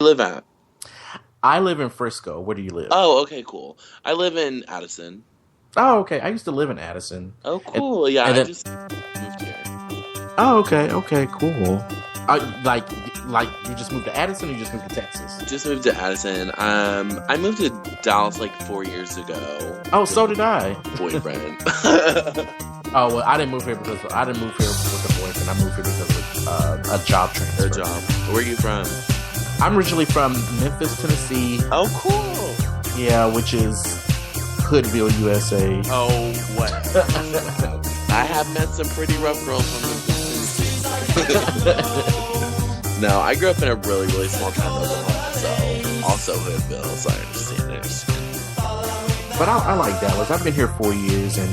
live at? I live in Frisco. Where do you live? Oh, okay, cool. I live in Addison. Oh, okay. I used to live in Addison. Oh, cool. I just moved here. Oh, okay, cool. Like you just moved to Addison, or you just moved to Texas? Just moved to Addison. I moved to Dallas like 4 years ago. Oh, so did I. Boyfriend. Oh well, I didn't move here with a boyfriend. I moved here because of a job transfer. A job. Where are you from? I'm originally from Memphis, Tennessee. Oh, cool. Yeah, which is Hoodville, USA. Oh, what? I have met some pretty rough girls from Memphis. No, I grew up in a really, really small town of Oklahoma, so also Hoodville, so I understand it. But I like Dallas. I've been here 4 years, and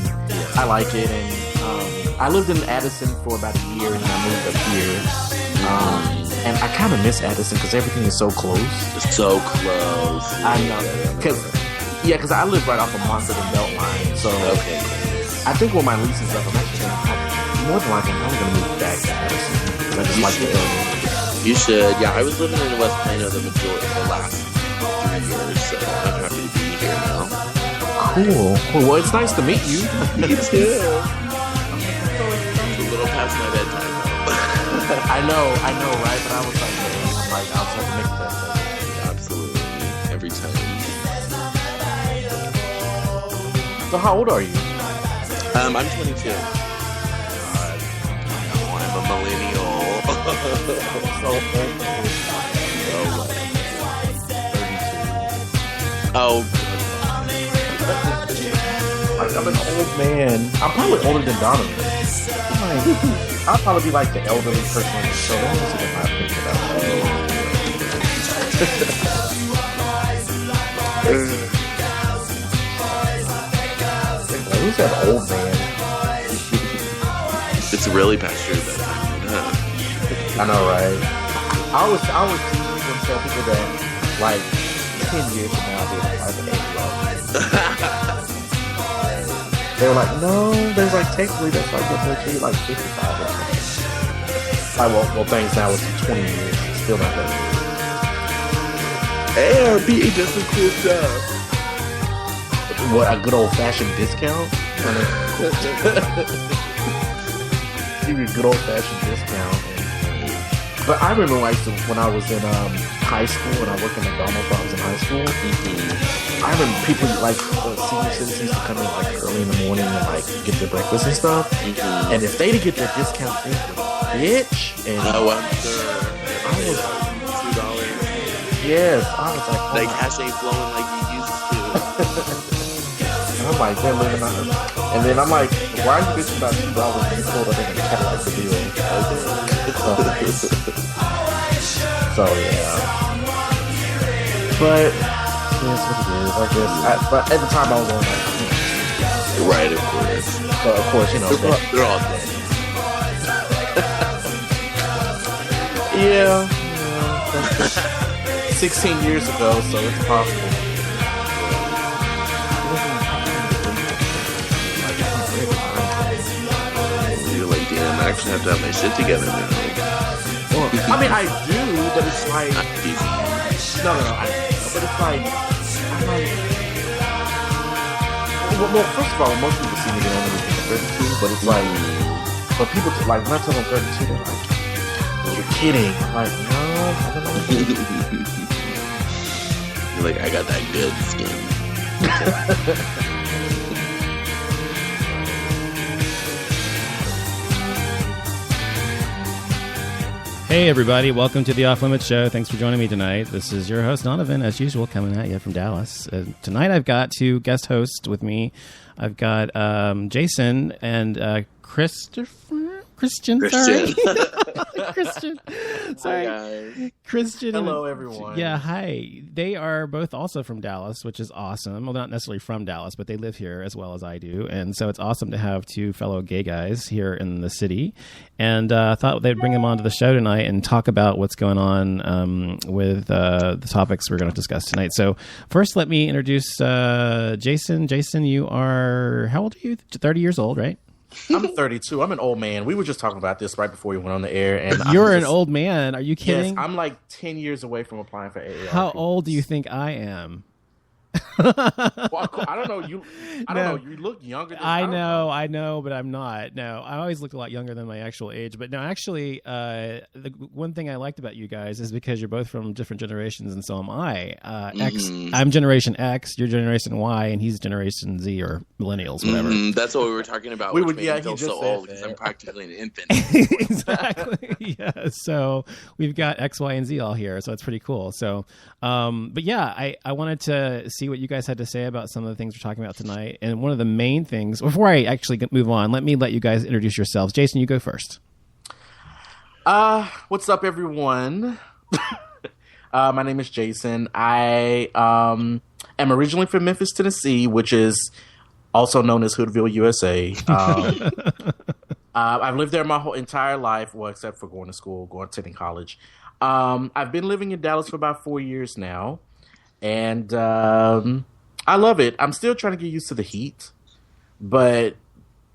I like it. And I lived in Addison for about a year, and then I moved up here. And I kind of miss Addison because everything is so close. It's so close. I know. Because I live right off of Montford and Beltline. So I think when my lease is up, I'm actually more than likely I'm going to move back to Addison. I just like the area. You should. Yeah, I was living in West Plano the majority of the last 3 years, so I'm happy to be here now. Cool. Well, it's nice to meet you. Me too. It's a little past my bedtime. I know, right? But I was like, I'll try to make that. Absolutely. Every time. So how old are you? I'm 22. I'm a millennial. So old. 32. Oh. Like, I'm an old man. I'm probably older than Donovan. I'll probably be like the elderly person on the show. Let me see what my opinion about that. Who's that old man? It's really past your bedtime. I know, right? I always tease and tell people that, like, 10 years from now, I'll be like 8 years. They were like, no, there's like, technically, that's like, you're like 55 or something. Well, thanks now, it's 20 years. It's still not that good. ARB does some cool stuff. What, a good old-fashioned discount? Give you a good old-fashioned discount. But I remember when I was in high school, and I worked in McDonald's when I was in high school. I remember people, like, senior citizens to come in, like, early in the morning and, like, get their breakfast and stuff. And if they didn't get their discount, they would bitch. And I'm sure. I was $2. Yes, I was like, oh, cash ain't flowing like you used to. And I'm like, they're living on it. And then I'm like, why are you bitching about $2 when you told her they're going to Cadillac the deal? So, yeah. But that's what it is, I guess. But at the time, I was on like, right, of course. So, of course, you know. They're all dead. Yeah. 16 years ago, so it's possible. You're like, damn, I actually have to have my shit together now. Well, I mean, I do, but it's like... No, but it's like... I'm like... Well, first of all, most people see me get only with 32, but it's like... But people, like, when I tell them 32, they're like, you're kidding. I'm like, no, I don't know. You're like, I got that good skin. Hey everybody, welcome to the Off Limits Show. Thanks for joining me tonight. This is your host Donovan, as usual, coming at you from Dallas. Tonight I've got two guest hosts with me. I've got Jason and Christian. Sorry. Christian. Sorry. Hi, Christian. Hello, everyone. Yeah, hi. They are both also from Dallas, which is awesome. Well, not necessarily from Dallas, but they live here as well as I do. And so it's awesome to have two fellow gay guys here in the city. And I thought they'd bring them onto the show tonight and talk about what's going on with the topics we're going to discuss tonight. So first, let me introduce Jason. Jason, you are, how old are you? 30 years old, right? I'm 32. I'm an old man. We were just talking about this right before we went on the air. And You're an old man. Are you kidding? Yes, I'm like 10 years away from applying for AARP. How old do you think I am? Well, I don't know. You look younger than I know, but I'm not. No, I always look a lot younger than my actual age. But no, actually, the one thing I liked about you guys is because you're both from different generations, and so am I. I'm Generation X, you're Generation Y, and he's Generation Z or Millennials, whatever. That's what we were talking about. Which made me feel so old because I'm practically an infant. Exactly. Yeah. So we've got X, Y, and Z all here, so it's pretty cool. So, but yeah, I wanted to see what you guys had to say about some of the things we're talking about tonight. And one of the main things, before I actually move on, let you guys introduce yourselves. Jason, you go first. What's up, everyone? My name is Jason. I am originally from Memphis, Tennessee, which is also known as Hoodville, USA. I've lived there my whole entire life, well, except for going to school, attending college. I've been living in Dallas for about 4 years now. And I love it. I'm still trying to get used to the heat, but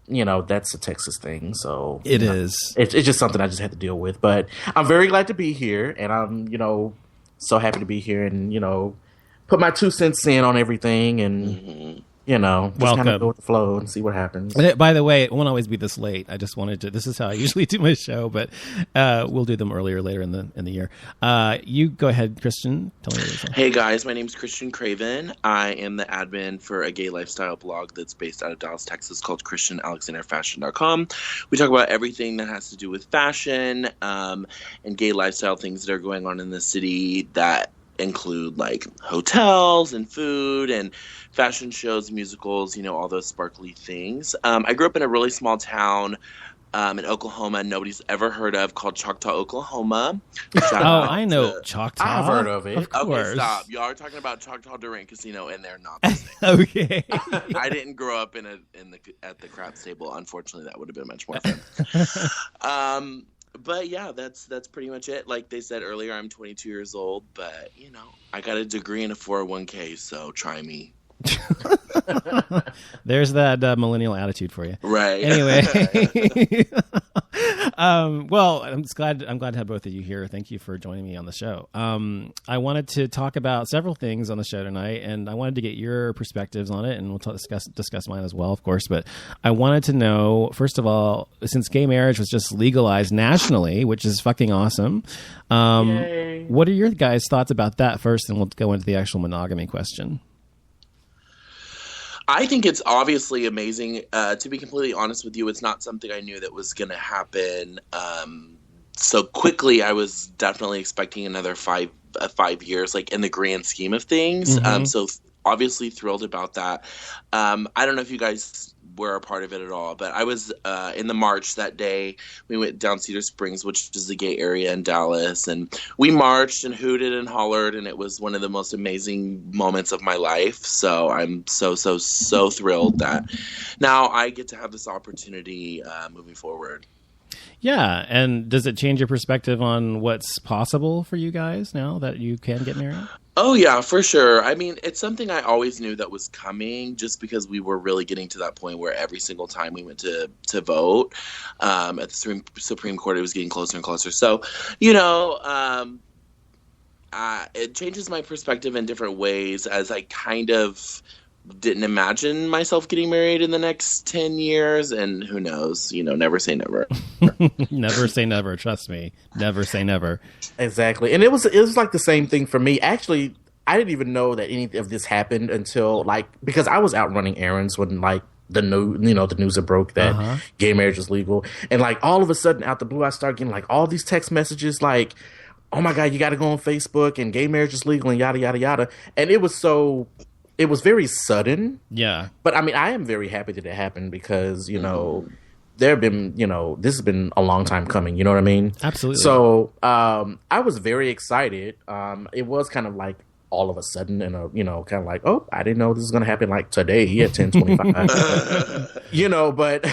that's a Texas thing. So it is. It's just something I just had to deal with. But I'm very glad to be here, and I'm so happy to be here, and put my 2 cents in on everything, and just kind of go with the flow and see what happens. By the way, it won't always be this late. I just wanted to. This is how I usually do my show, but we'll do them later in the year. You go ahead, Christian. Tell me what you're. Hey guys, my name is Christian Craven. I am the admin for a gay lifestyle blog that's based out of Dallas, Texas, called ChristianAlexanderFashion.com. We talk about everything that has to do with fashion and gay lifestyle things that are going on in the city that include like hotels and food and fashion shows, musicals, all those sparkly things. I grew up in a really small town in Oklahoma nobody's ever heard of called Choctaw, Oklahoma. I know Choctaw. I've heard of it. Of course. Okay, stop. Y'all are talking about Choctaw Durant Casino, and they're not the same. Okay. I didn't grow up at the craps table. Unfortunately, that would have been much more fun. But yeah, that's pretty much it. Like they said earlier, I'm 22 years old, but I got a degree in a 401k, so try me. There's that millennial attitude for you, right? Anyway, well, I'm glad to have both of you here. Thank you for joining me on the show. I wanted to talk about several things on the show tonight, and I wanted to get your perspectives on it, and we'll discuss mine as well, of course. But I wanted to know, first of all, since gay marriage was just legalized nationally, which is fucking awesome. What are your guys' thoughts about that first, and we'll go into the actual monogamy question. I think it's obviously amazing. To be completely honest with you, it's not something I knew that was going to happen so quickly. I was definitely expecting another 5 years, like in the grand scheme of things. Mm-hmm. So obviously thrilled about that. I don't know if you guys were a part of it at all, but I was in the march that day. We went down Cedar Springs, which is the gay area in Dallas, and we marched and hooted and hollered, and it was one of the most amazing moments of my life. So I'm so thrilled that now I get to have this opportunity moving forward. Yeah, and does it change your perspective on what's possible for you guys now that you can get married? Oh, yeah, for sure. I mean, it's something I always knew that was coming just because we were really getting to that point where every single time we went to vote at the Supreme Court, it was getting closer and closer. So, it changes my perspective in different ways as I kind of didn't imagine myself getting married in the next 10 years. And who knows, never say never. Never say never. Trust me. Never say never. Exactly. And it was like the same thing for me. Actually, I didn't even know that any of this happened until because I was out running errands when the news had broke that gay marriage was legal. And all of a sudden out the blue, I started getting all these text messages oh my God, you got to go on Facebook and gay marriage is legal and yada, yada, yada. And it was very sudden. Yeah. But I mean, I am very happy that it happened because, there have been, this has been a long time coming. You know what I mean? Absolutely. So I was very excited. It was kind of all of a sudden and, kind of oh, I didn't know this was going to happen today at 10:25. But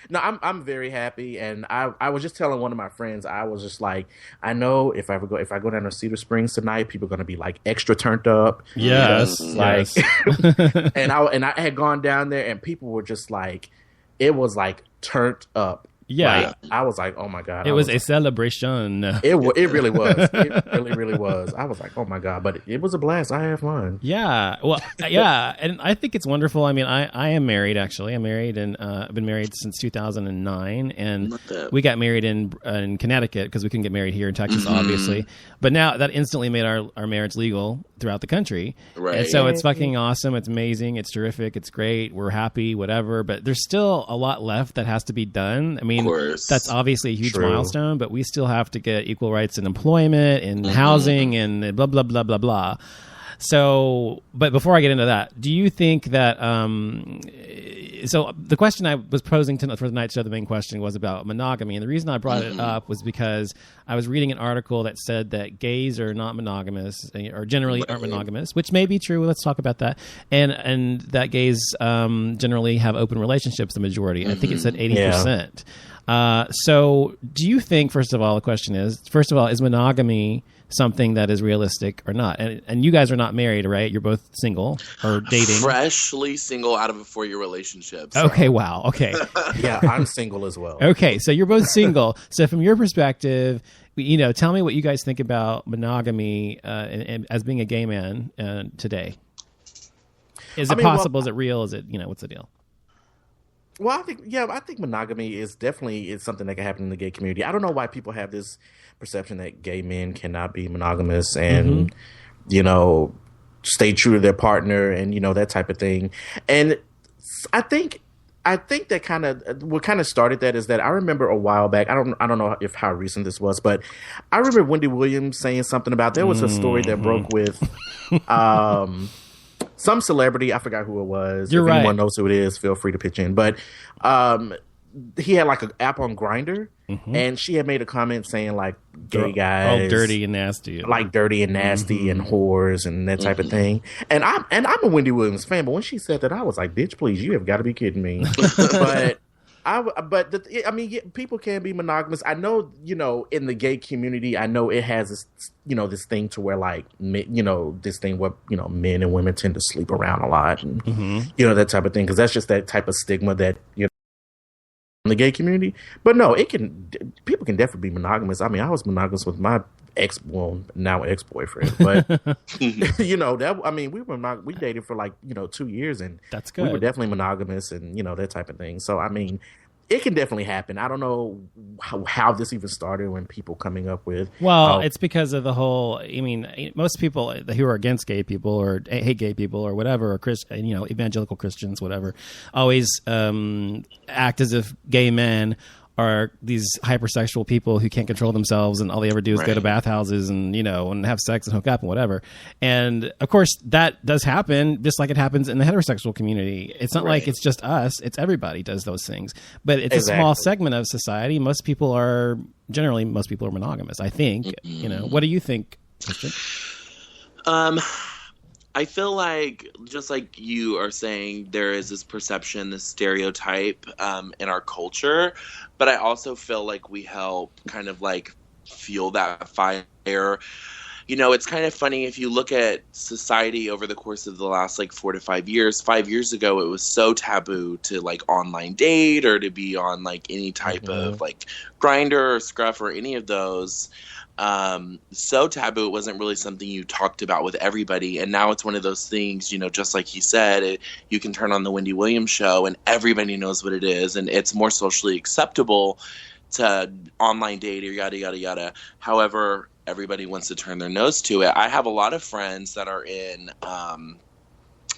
no, I'm very happy. And I was just telling one of my friends, I was just I know if I go down to Cedar Springs tonight, people are going to be extra turned up. Yes. And I had gone down there and people were just it was like turned up. Yeah. Like, I was like, oh my God. It was a celebration. It really was. It really, really was. I was like, oh my God. But it was a blast. I had fun. Yeah. Well, yeah. And I think it's wonderful. I mean, I am married, actually. I'm married, and I've been married since 2009. And we got married in Connecticut because we couldn't get married here in Texas, obviously. But now that instantly made our marriage legal throughout the country. Right. And so it's fucking awesome. It's amazing. It's terrific. It's great. We're happy, whatever. But there's still a lot left that has to be done. I mean, that's obviously a huge milestone, but we still have to get equal rights in employment and housing and blah, blah, blah, blah, blah. So, but before I get into that, do you think that, so the question I was posing for the night show, the main question was about monogamy. And the reason I brought it up was because I was reading an article that said that gays are not monogamous, or generally aren't monogamous, which may be true. Let's talk about that. And that gays generally have open relationships, the majority. I think it said 80%. So do you think, first of all, the question is, is monogamy something that is realistic or not? And you guys are not married, right? You're both single or dating. Freshly single out of a 4-year relationship. So. Okay, wow. Okay. Yeah, I'm single as well. Okay, so you're both single. So from your perspective, tell me what you guys think about monogamy and as being a gay man today. Is it possible? Is it real? Is it, what's the deal? Well, I think monogamy is definitely something that can happen in the gay community. I don't know why people have this perception that gay men cannot be monogamous and, stay true to their partner and, that type of thing. And I think that kind of what kind of started that is that I remember a while back. I don't know how recent this was, but I remember Wendy Williams saying something about there was a story that broke with some celebrity. I forgot who it was. You're if right. anyone knows who it is, feel free to pitch in. But he had like an app on Grindr, and she had made a comment saying like gay guys, all dirty and nasty, like dirty and nasty and whores and that type of thing. And I'm a Wendy Williams fan, but when she said that, I was like, bitch, please, you have got to be kidding me. People can be monogamous. I know, in the gay community, I know it has this, this thing to where like, this thing where, men and women tend to sleep around a lot and, that type of thing. Cause that's just that type of stigma that, in the gay community. But no, people can definitely be monogamous. I mean, I was monogamous with my now ex-boyfriend, but we dated for like 2 years, and that's good. We were definitely monogamous, and that type of thing. So I mean, it can definitely happen. I don't know how this even started when people coming up with. Well, it's because of the whole. I mean, most people who are against gay people or hate gay people or whatever, or evangelical Christians, whatever, always act as if gay men are these hypersexual people who can't control themselves, and all they ever do is go to bathhouses and and have sex and hook up and whatever. And of course, that does happen, just like it happens in the heterosexual community. It's not like it's just us; it's everybody does those things. But it's a small segment of society. Most people are monogamous. I think. What do you think, Christian? I feel like, just like you are saying, there is this perception, this stereotype in our culture, but I also feel like we help kind of like fuel that fire. It's kind of funny if you look at society over the course of the last like 4 to 5 years. 5 years ago, it was so taboo to like online date or to be on like any type of like Grindr or Scruff or any of those. So taboo, it wasn't really something you talked about with everybody, and now it's one of those things, just like he said, you can turn on the Wendy Williams show and everybody knows what it is, and it's more socially acceptable to online date or yada yada yada. However, everybody wants to turn their nose to it. I have a lot of friends that are in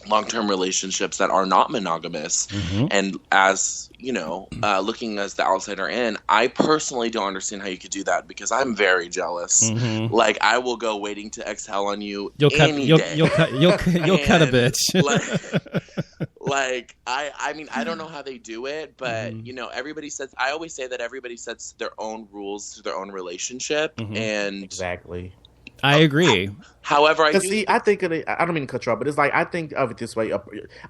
long-term relationships that are not monogamous. And as looking as the outsider in, I personally don't understand how you could do that, because I'm very jealous. Like, I will go waiting to exhale on you you'll any cut, day. You'll cut a bitch. I don't know how they do it, but everybody says, I always say that everybody sets their own rules to their own relationship. And exactly. I agree. However, I think I don't mean to cut you off, but it's like, I think of it this way: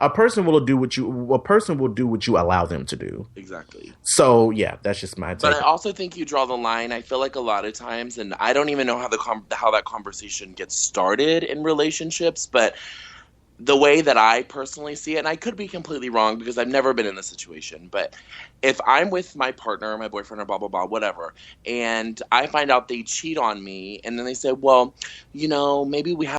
a person will do what you allow them to do. Exactly. So yeah, that's just my take. But I also think you draw the line. I feel like a lot of times, and I don't even know how that conversation gets started in relationships, but the way that I personally see it, and I could be completely wrong because I've never been in this situation, but if I'm with my partner or my boyfriend or blah, blah, blah, whatever, and I find out they cheat on me, and then they say, well, maybe we have